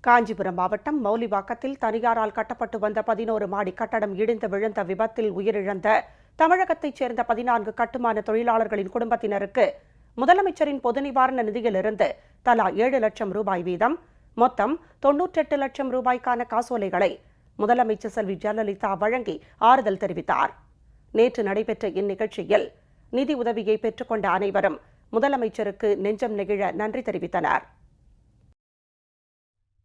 காஞ்சிபுரம் மாவட்டம் மௌலிவாக்கத்தில் தனியாரால் கட்டப்பட்டு வந்த 11 மாடி கட்டடம் இடிந்து விழுந்த விபத்தில் உயிரிழந்த தமிழகத்தைச் சேர்ந்த 14 கட்டுமான தொழிலாளர்களின் குடும்பத்தினருக்கு முதலமைச்சரின் பொது நிவாரண நிதியிலிருந்து தலா 7 லட்சம் ரூபாய் வீதம் மொத்தம் 98 லட்சம் ரூபாய்க்கான காசோலைகளை முதலமைச்சர் செல்வி ஜெயலலிதா வழங்கி ஆறுதல் தெரிவித்தார். நேற்று நடைபெற்ற இந்நிகழ்ச்சியில் நிதி உதவியை பெற்றுக்கொண்ட அனைவரும் முதலமைச்சருக்கு நெஞ்சம் நெகிழ நன்றி தெரிவித்தனர்.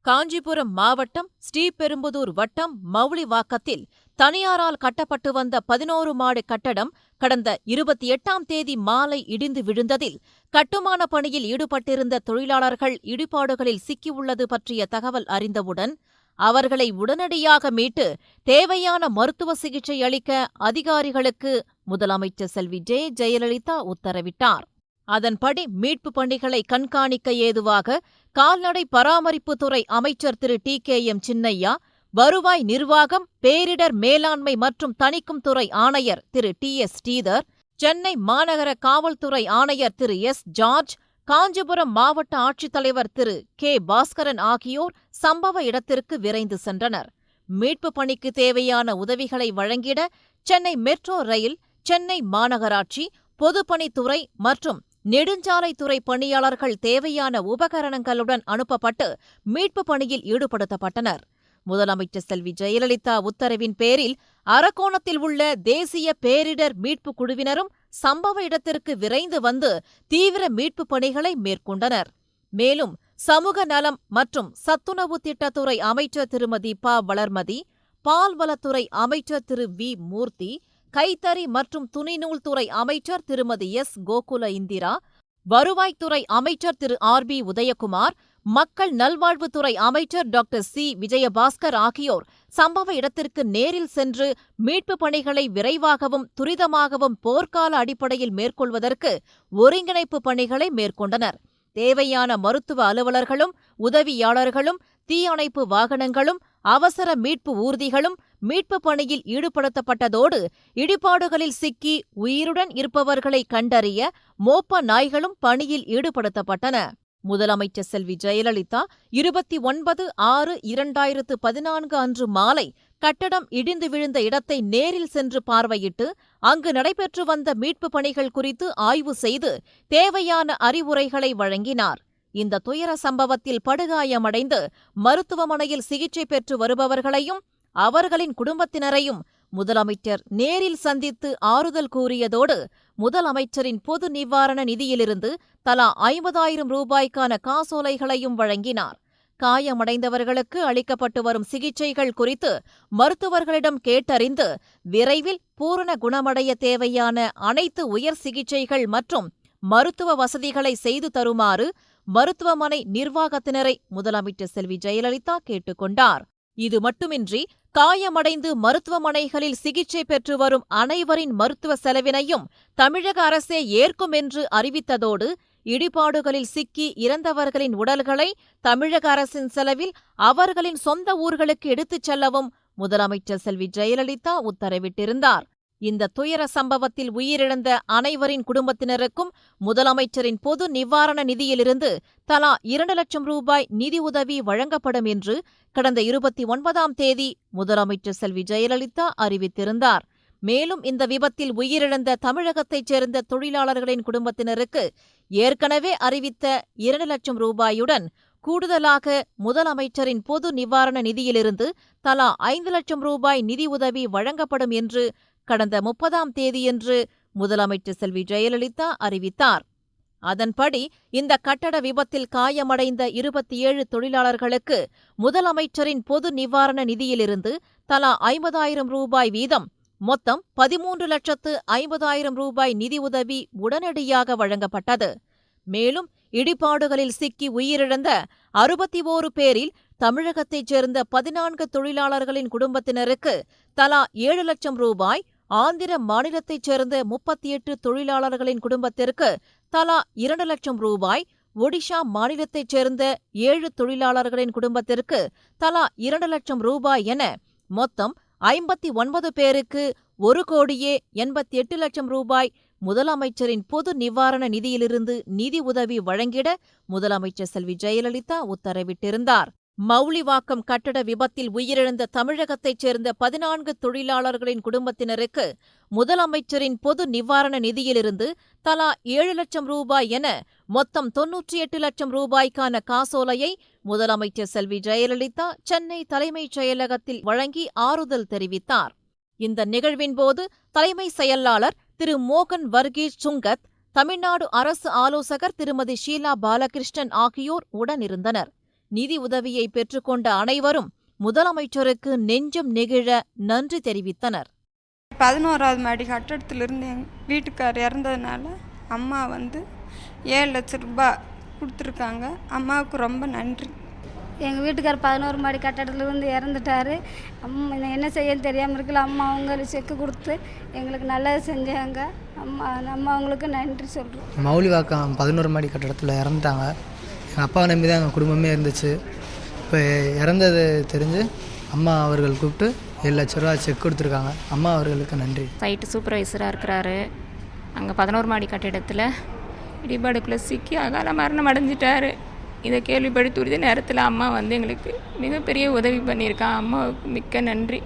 காஞ்சிபுரம் மாவட்டம் ஸ்ரீபெரும்புதூர் வட்டம் மவுலிவாக்கத்தில் தனியாரால் கட்டப்பட்டு வந்த 11 மாடி கட்டடம் கடந்த 28ஆம் தேதி மாலை இடிந்து விழுந்ததில் கட்டுமான பணியில் ஈடுபட்டிருந்த தொழிலாளர்கள் இடிபாடுகளில் சிக்கியுள்ளது பற்றிய தகவல் அறிந்தவுடன் அவர்களை உடனடியாக மீட்டு தேவையான மருத்துவ சிகிச்சை அளிக்க அதிகாரிகளுக்கு முதலமைச்சர் செல்வி ஜெயலலிதா உத்தரவிட்டார். அதன்படி மீட்புப் பணிகளை கண்காணிக்க ஏதுவாக கால்நடை பராமரிப்புத்துறை அமைச்சர் திரு TKM சின்னையா, வருவாய் நிர்வாகம், பேரிடர் மேலாண்மை மற்றும் தணிக்கும் துறை ஆணையர் திரு TS ஸ்ரீதர், சென்னை மாநகர காவல்துறை ஆணையர் திரு S ஜார்ஜ், காஞ்சிபுரம் மாவட்ட ஆட்சித்தலைவர் திரு K பாஸ்கரன் ஆகியோர் சம்பவ இடத்திற்கு விரைந்து சென்றனர். மீட்புப் பணிக்கு தேவையான உதவிகளை வழங்கிட சென்னை மெட்ரோ ரயில், சென்னை மாநகராட்சி, பொதுப்பணித்துறை மற்றும் நெடுஞ்சாலைத்துறை பணியாளர்கள் தேவையான உபகரணங்களுடன் அனுப்பப்பட்டு மீட்புப் பணியில் ஈடுபடுத்தப்பட்டனர். முதலமைச்சர் செல்வி ஜெயலலிதா உத்தரவின் பேரில் அரக்கோணத்தில் உள்ள தேசிய பேரிடர் மீட்புக் குழுவினரும் சம்பவ இடத்திற்கு விரைந்து வந்து தீவிர மீட்புப் பணிகளை மேற்கொண்டனர். மேலும் சமூக நலம் மற்றும் சத்துணவு திட்டத்துறை அமைச்சர் திருமதி ப. வளர்மதி, பால்வளத்துறை அமைச்சர் திரு V. மூர்த்தி, கைத்தறி மற்றும் துணிநூல் துறை அமைச்சர் திருமதி S. கோகுல இந்திரா, வருவாய்த்துறை அமைச்சர் திரு R. B. உதயகுமார், மக்கள் நல்வாழ்வுத்துறை அமைச்சர் டாக்டர் C. விஜயபாஸ்கர் ஆகியோர் சம்பவ இடத்திற்கு நேரில் சென்று மீட்புப் பணிகளை விரைவாகவும் துரிதமாகவும் போர்க்கால அடிப்படையில் மேற்கொள்வதற்கு ஒருங்கிணைப்பு பணிகளை மேற்கொண்டனர். தேவையான மருத்துவ அலுவலர்களும் உதவியாளர்களும் தீயணைப்பு வாகனங்களும் அவசர மீட்பு ஊர்திகளும் மீட்புப் பணியில் ஈடுபடுத்தப்பட்டதோடு இடிபாடுகளில் சிக்கி உயிருடன் இருப்பவர்களை கண்டறிய மோப்ப நாய்களும் பணியில் ஈடுபடுத்தப்பட்டன. முதலமைச்சர் செல்வி ஜெயலலிதா 29/6/2014 அன்று மாலை கட்டடம் இடிந்து விழுந்த இடத்தை நேரில் சென்று பார்வையிட்டு அங்கு நடைபெற்று வந்த மீட்புப் பணிகள் குறித்து ஆய்வு செய்து தேவையான அறிவுரைகளை வழங்கினார். இந்த துயர சம்பவத்தில் படுகாயமடைந்து மருத்துவமனையில் சிகிச்சை பெற்று வருபவர்களையும் அவர்களின் குடும்பத்தினரையும் முதலமைச்சர் நேரில் சந்தித்து ஆறுதல் கூறியதோடு முதலமைச்சரின் பொது நிவாரண நிதியிலிருந்து தலா 50,000 ரூபாய்க்கான காசோலைகளையும் வழங்கினார். காயமடைந்தவர்களுக்கு அளிக்கப்பட்டு வரும் சிகிச்சைகள் குறித்து மருத்துவர்களிடம் கேட்டறிந்து விரைவில் பூரண குணமடைய தேவையான அனைத்து உயர் சிகிச்சைகள் மற்றும் மருத்துவ வசதிகளை செய்து தருமாறு மருத்துவமனை நிர்வாகத்தினரை முதலமைச்சர் செல்வி ஜெயலலிதா கேட்டுக் கொண்டார். இது மட்டுமின்றி காயமடைந்து மருத்துவமனைகளில் சிகிச்சை பெற்று வரும் அனைவரின் மருத்துவ செலவினையும் தமிழக அரசே ஏற்கும் என்று அறிவித்ததோடு இடிபாடுகளில் சிக்கி இறந்தவர்களின் உடல்களை தமிழக அரசின் செலவில் அவர்களின் சொந்த ஊர்களுக்கு எடுத்துச் செல்லவும் முதலமைச்சர் செல்வி ஜெயலலிதா உத்தரவிட்டிருந்தார். இந்த துயர சம்பவத்தில் உயிரிழந்த அனைவரின் குடும்பத்தினருக்கும் முதலமைச்சரின் பொது நிவாரண நிதியிலிருந்து தலா 2 லட்சம் ரூபாய் நிதி உதவி வழங்கப்படும் என்று கடந்த 29ஆம் தேதி முதலமைச்சர் செல்வி ஜெயலலிதா அறிவித்திருந்தார். மேலும் இந்த விபத்தில் உயிரிழந்த தமிழகத்தைச் சேர்ந்த தொழிலாளர்களின் குடும்பத்தினருக்கு ஏற்கனவே அறிவித்த 2 லட்சம் ரூபாயுடன் கூடுதலாக முதலமைச்சரின் பொது நிவாரண நிதியிலிருந்து தலா 5 லட்சம் ரூபாய் நிதி உதவி வழங்கப்படும் என்று கடந்த 30ஆம் தேதியன்று முதலமைச்சர் செல்வி ஜெயலலிதா அறிவித்தார். அதன்படி இந்த கட்டட விபத்தில் காயமடைந்த 27 தொழிலாளர்களுக்கு முதலமைச்சரின் பொது நிவாரண நிதியிலிருந்து தலா 50,000 ரூபாய் வீதம் மொத்தம் 13,50,000 ரூபாய் நிதி உதவி உடனடியாக வழங்கப்பட்டது. மேலும் இடிபாடுகளில் சிக்கி உயிரிழந்த 61 பேரில் தமிழகத்தைச் சேர்ந்த 14 தொழிலாளர்களின் குடும்பத்தினருக்கு தலா 7 லட்சம் ரூபாய், ஆந்திர மாநிலத்தைச் சேர்ந்த 38 தொழிலாளர்களின் குடும்பத்திற்கு தலா 2 லட்சம் ரூபாய், ஒடிஷா மாநிலத்தைச் சேர்ந்த 7 தொழிலாளர்களின் குடும்பத்திற்கு தலா 2 லட்சம் ரூபாய் என மொத்தம் 59 பேருக்கு 1,88 லட்சம் ரூபாய் முதலமைச்சரின் பொது நிவாரண நிதியிலிருந்து நிதி உதவி வழங்கிட முதலமைச்சர் செல்வி ஜெயலலிதா உத்தரவிட்டிருந்தார். மவுலிவாக்கம் கட்டட விபத்தில் உயிரிழந்த தமிழகத்தைச் சேர்ந்த 14 தொழிலாளர்களின் குடும்பத்தினருக்கு முதலமைச்சரின் பொது நிவாரண நிதியிலிருந்து தலா 7 லட்சம் ரூபாய் என மொத்தம் 98 லட்சம் ரூபாய்க்கான காசோலையை முதலமைச்சர் செல்வி ஜெயலலிதா சென்னை தலைமைச் செயலகத்தில் வழங்கி ஆறுதல் தெரிவித்தார். இந்த நிகழ்வின்போது தலைமை செயலாளர் திரு மோகன் வர்கீஸ் சுங்கத், தமிழ்நாடு அரசு ஆலோசகர் திருமதி ஷீலா பாலகிருஷ்ணன் ஆகியோர் உடனிருந்தனர். நிதி உதவியை பெற்றுக்கொண்ட அனைவரும் முதலமைச்சருக்கு நெஞ்சம் நெகிழ நன்றி தெரிவித்தனர். 11வது மாடி கட்டடத்திலிருந்து எங்கள் வீட்டுக்கார் இறந்ததுனால அம்மா 7 லட்சம் ரூபாய் கொடுத்துருக்காங்க. அம்மாவுக்கு ரொம்ப நன்றி. எங்கள் வீட்டுக்கார் 11 மாடி கட்டடத்துலேருந்து இறந்துட்டார். என்ன செய்யன்னு தெரியாமல் இருக்கல. அம்மா அவங்க செக்கு கொடுத்து எங்களுக்கு நல்லது செஞ்சாங்க. நம்ம அவங்களுக்கு நன்றி சொல்கிறோம். மவுலிவாக்கம் 11 மாடி கட்டடத்தில் இறந்துட்டாங்க. எங்கள் அப்பாவை நம்பி தான் எங்கள் குடும்பமே இருந்துச்சு. இப்போ இறந்தது தெரிஞ்சு அம்மா அவர்கள் கூப்பிட்டு 7 லட்ச ரூபா செக் கொடுத்துருக்காங்க. அம்மா அவர்களுக்கு நன்றி. சைட்டு சூப்பர்வைசராக இருக்கிறாரு. அங்கே 11 மாடி கட்டிடத்தில் இடிபாடுக்குள்ளே சிக்கி அகால மரணம் அடைஞ்சிட்டாரு. இதை கேள்விப்படி துரித நேரத்தில் அம்மா எங்களுக்கு மிகப்பெரிய உதவி பண்ணியிருக்கான். அம்மாவுக்கு மிக்க நன்றி.